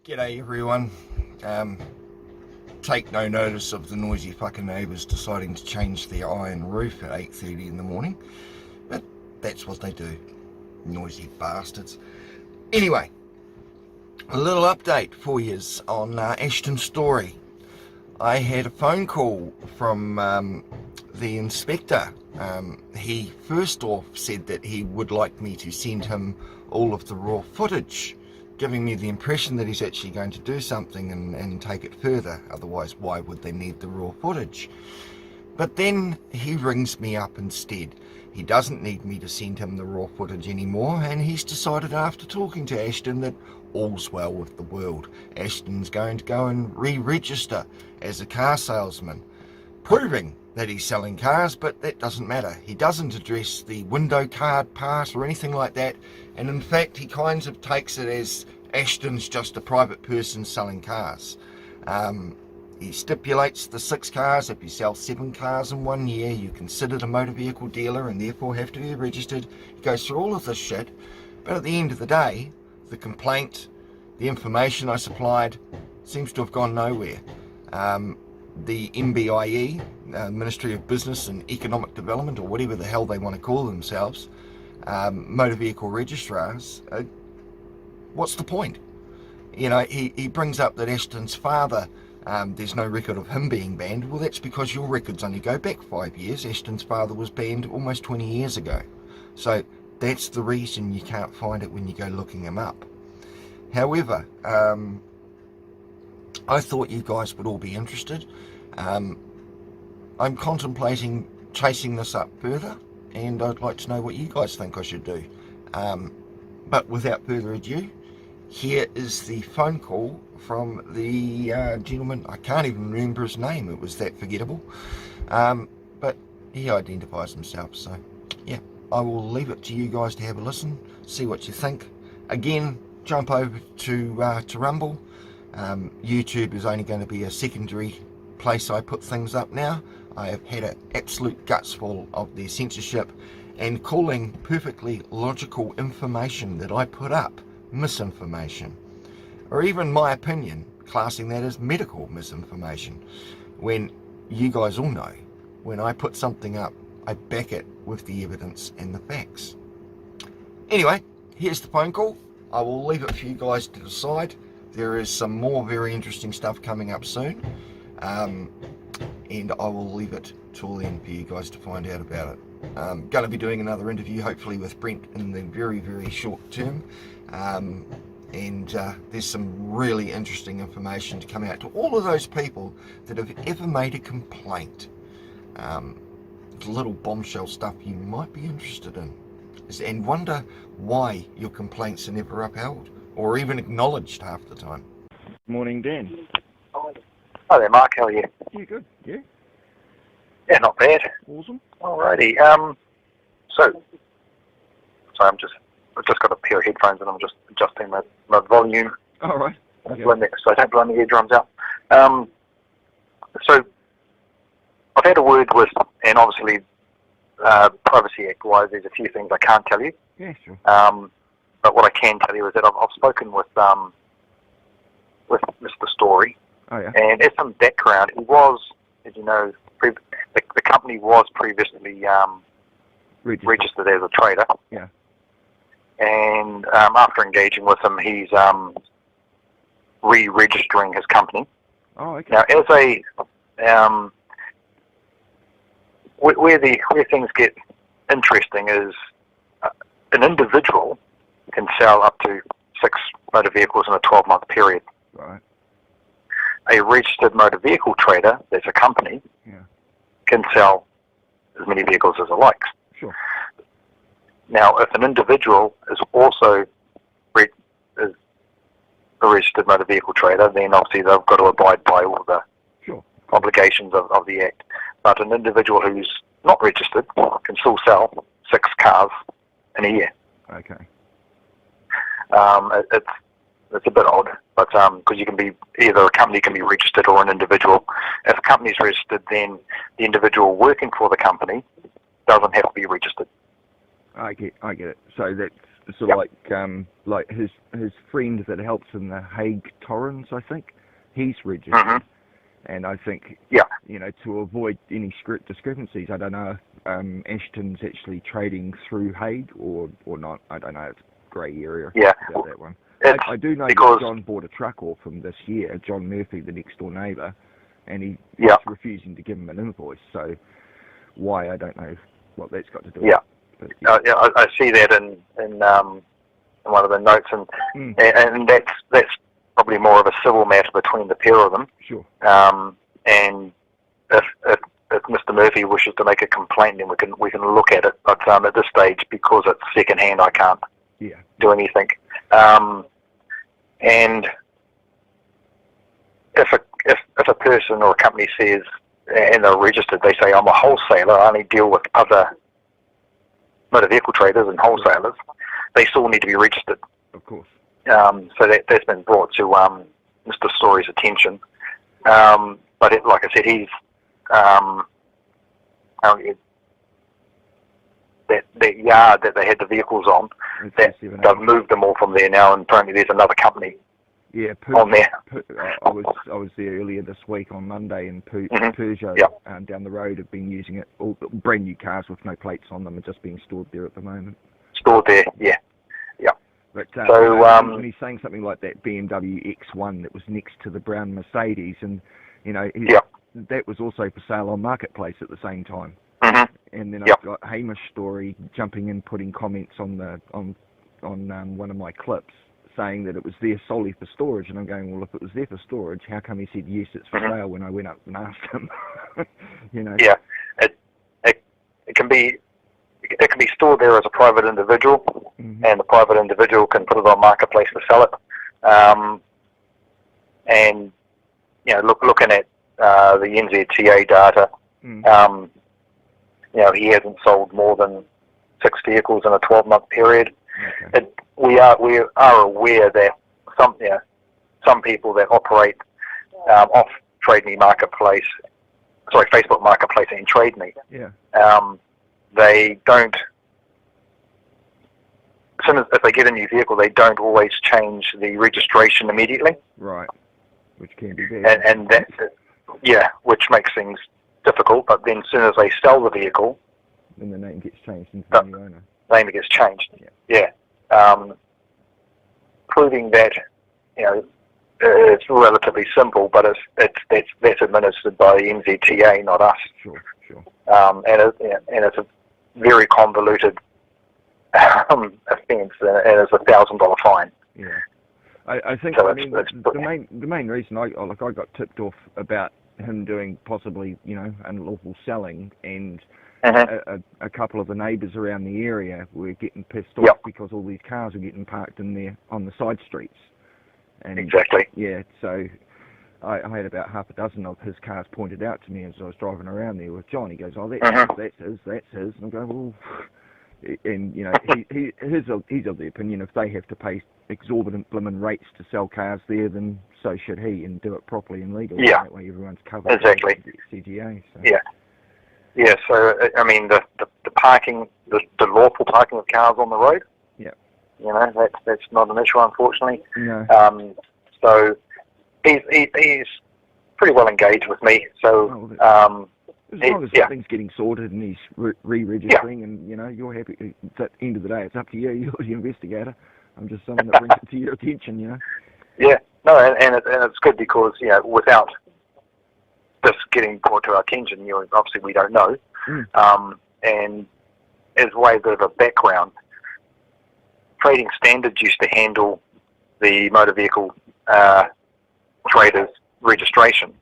G'day everyone. Take no notice of the noisy fucking neighbours deciding to change their iron roof at 8:30 in the morning, but that's what they do, noisy bastards. Anyway, a little update for you on Ashton Storey. I had a phone call from the inspector. He first off said that he would like me to send him all of the raw footage, giving me the impression that he's actually going to do something and take it further. Otherwise, why would they need the raw footage? But then he rings me up instead. He doesn't need me to send him the raw footage anymore, and he's decided after talking to Ashton that all's well with the world. Ashton's going to go and re-register as a car salesman, proving that he's selling cars, but that doesn't matter. He doesn't address the window card part or anything like that, and in fact he kind of takes it as Ashton's just a private person selling cars. He stipulates the 6 cars. If you sell 7 cars in 1 year, you're considered a motor vehicle dealer and therefore have to be registered. He goes through all of this shit, but at the end of the day, the complaint, the information I supplied, seems to have gone nowhere. The MBIE, Ministry of Business and Economic Development, or whatever the hell they want to call themselves, motor vehicle registrars, what's the point? You know, he brings up that Ashton's father, there's no record of him being banned. Well, that's because your records only go back 5 years. Ashton's father was banned almost 20 years ago. So that's the reason you can't find it when you go looking him up. However, I thought you guys would all be interested. I'm contemplating chasing this up further, and I'd like to know what you guys think I should do. But without further ado, here is the phone call from the gentleman. I can't even remember his name, it was that forgettable. But he identifies himself, so yeah, I will leave it to you guys to have a listen, see what you think. Again, jump over to Rumble. YouTube is only going to be a secondary place I put things up now. I have had an absolute guts full of their censorship and calling perfectly logical information that I put up misinformation, or even my opinion, classing that as medical misinformation, when you guys all know when I put something up, I back it with the evidence and the facts. Anyway, here's the phone call. I will leave it for you guys to decide. There is some more very interesting stuff coming up soon, and I will leave it till then for you guys to find out about it. I'm going to be doing another interview, hopefully with Brent, in the very, very short term, and there's some really interesting information to come out to all of those people that have ever made a complaint. Little bombshell stuff you might be interested in, and wonder why your complaints are never upheld or even acknowledged half the time. Morning, Dan. Hi there, Mark. How are you? Yeah, good. Yeah? Yeah, not bad. Awesome. Alrighty. Sorry, I've just got a pair of headphones and I'm just adjusting my volume. All right. Okay. So I don't blow my eardrums out. So I've had a word with, and obviously Privacy Act wise, there's a few things I can't tell you. Yeah, sure. But what I can tell you is that I've spoken with Mr. Storey. Oh, yeah. And as some background, he was, as you know, the company was previously registered as a trader. Yeah. And after engaging with him, he's re-registering his company. Oh, okay. Now, as where things get interesting is an individual can sell up to 6 motor vehicles in a 12-month period. Right. A registered motor vehicle trader, that's a company, yeah, can sell as many vehicles as it likes. Sure. Now, if an individual is also a registered motor vehicle trader, then obviously they've got to abide by all the sure obligations of the Act. But an individual who's not registered can still sell 6 cars in a year. Okay. It's a bit odd, but because you can be, either a company can be registered or an individual. If a company is registered, then the individual working for the company doesn't have to be registered. I get it. So that's sort of like his friend that helps in the Hague Torrens, I think, he's registered. And I think, you know, to avoid any discrepancies, I don't know if Ashton's actually trading through Hague or not. I don't know. It's a grey area about that one. I do know that John bought a truck off him this year, John Murphy, the next door neighbour, and he's refusing to give him an invoice. So why, I don't know what that's got to do with it. But, I see that in one of the notes, and that's probably more of a civil matter between the pair of them. Sure. And if Mr. Murphy wishes to make a complaint, then we can look at it. But at this stage, because it's second hand, I can't do anything. And if a person or a company says, and they're registered, they say, I'm a wholesaler, I only deal with other motor vehicle traders and wholesalers, they still need to be registered. Of course. So that's been brought to Mr. Storey's attention. But like I said, he's that yard that they had the vehicles on, they've moved them all from there now, and apparently there's another company on there. I was there earlier this week on Monday, and Peugeot down the road have been using it. All brand new cars with no plates on them are just being stored there at the moment. Stored there, yeah. But so when he's saying something like that BMW X1 that was next to the brown Mercedes, and you know, that was also for sale on Marketplace at the same time. And then I've got Hamish Storey jumping in, putting comments on one of my clips, saying that it was there solely for storage, and I'm going, well, if it was there for storage, how come he said yes, it's for sale when I went up and asked him? You know. Yeah, it can be stored there as a private individual, and the private individual can put it on Marketplace to sell it. And you know, looking at the NZTA data, you know, he hasn't sold more than 6 vehicles in a 12-month period. We are aware that some people that operate off TradeMe Marketplace, Facebook Marketplace and TradeMe, they don't. As soon as if they get a new vehicle, they don't always change the registration immediately. Right, which can be bad. And that, which makes things difficult. But then, as soon as they sell the vehicle, then the name gets changed into the new owner. Name gets changed. Proving that, you know, it's relatively simple, but that's administered by the NZTA, not us. Sure. And it's a very convoluted offence, and it's a $1,000 fine. Yeah, I think. So I mean, the main reason I got tipped off about him doing possibly, you know, unlawful selling, and a couple of the neighbours around the area were getting pissed off because all these cars were getting parked in there on the side streets. And exactly. Yeah, so I had about half a dozen of his cars pointed out to me as I was driving around there with John. He goes, "Oh, that's his." And I'm going, "Well," and you know, he's of the opinion if they have to pay exorbitant blimmin' rates to sell cars there, then so should he, and do it properly and legally. That way everyone's covered. Exactly. CGA. So. Yeah. So I mean, the parking, the lawful parking of cars on the road. Yeah. You know, that's not an issue, unfortunately. No. So he's pretty well engaged with me. So as long as something's getting sorted and he's re-registering, and you know, you're happy. At the end of the day, it's up to you. You're the investigator. I'm just someone that brings it to your attention. You know. Yeah. No, and it's good because, you know, without this getting brought to our attention, you know, obviously we don't know. And as way a bit of a background, Trading Standards used to handle the motor vehicle traders' registration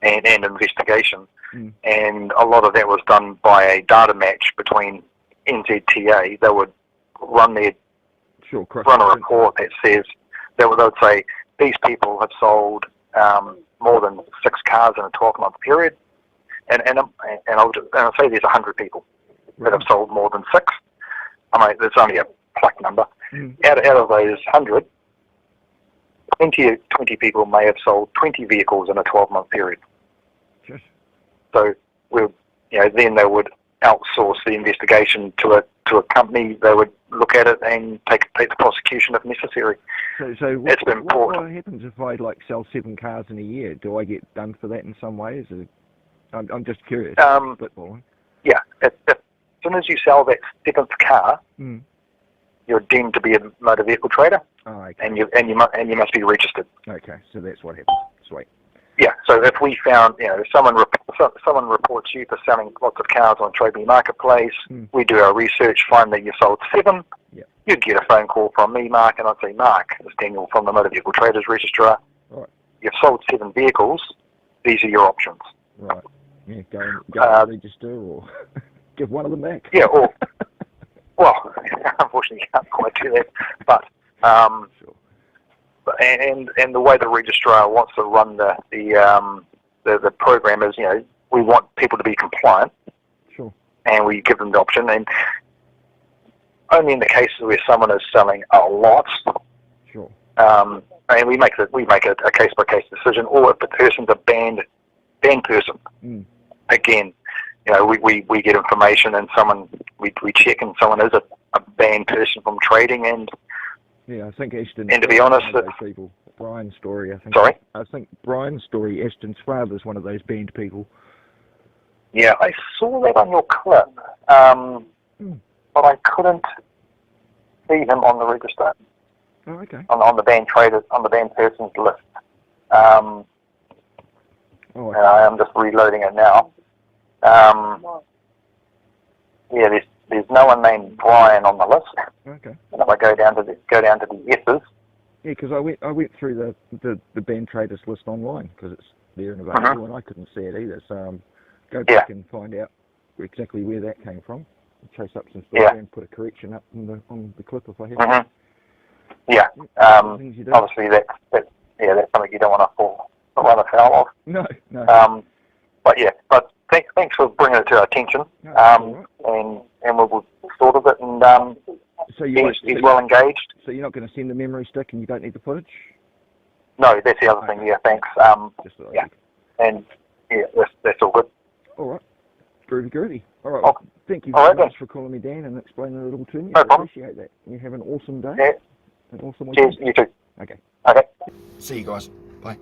and investigation, and a lot of that was done by a data match between NZTA. They would run a report that says they would say these people have sold more than 6 cars in a 12-month period, and I'll say there's 100 people that have sold more than 6. I mean, there's only a pluck number. Out of those 100, 20 people may have sold 20 vehicles in a 12-month period. Sure. So then they would outsource the investigation to a company, they would look at it and take the prosecution if necessary. So what happens if I like sell 7 cars in a year? Do I get done for that in some way? I'm just curious. Spitballing. Yeah, as soon as you sell that 7th car, you're deemed to be a motor vehicle trader, okay. and you must be registered. Okay, so that's what happens. Sweet. Yeah, so if we found, if someone reports you for selling lots of cars on Trade-Me Marketplace, we do our research, find that you sold 7, you'd get a phone call from me, Mark, and I'd say, Mark, it's Daniel from the Motor Vehicle Traders Registrar. Right. You've sold 7 vehicles, these are your options. Right. Yeah, go and register or give one of them back. Yeah, or, well, unfortunately you can't quite do that, but, sure. And the way the registrar wants to run the program is, we want people to be compliant. Sure. And we give them the option, and only in the cases where someone is selling a lot. Sure. And we make a case by case decision, or if the person's a banned person. Again, we get information and we check, and someone is a banned person from trading, and yeah, I think Ashton. And to be honest, those people, Brian Storey, I think. Sorry? I think Brian Storey, Ashton's father, is one of those banned people. Yeah, I saw that on your clip, but I couldn't see him on the register. Oh, okay. On the banned traders, on the banned persons list. Okay. And I am just reloading it now. Yeah, there's no one named Brian on the list. Okay. And if I go down to the S's. Yeah, because I went through the banned traders list online because it's there and available, and I couldn't see it either. So go back and find out exactly where that came from. Chase up some stuff and put a correction up on the clip if I have. Yeah. Obviously that's something you don't want to run afoul of. No. But thanks for bringing it to our attention. No, and we'll sort of it, and so he's well engaged. So you're not going to send the memory stick, and you don't need the footage? No, that's the other thing. Yeah, thanks. And that's all good. All right, groovy. All right. Oh, thank you very much for calling me, Dan, and explaining it all to me. No problem. Appreciate that. You have an awesome day. Yeah. An awesome weekend. Cheers. You too. Okay. Okay. See you guys. Bye.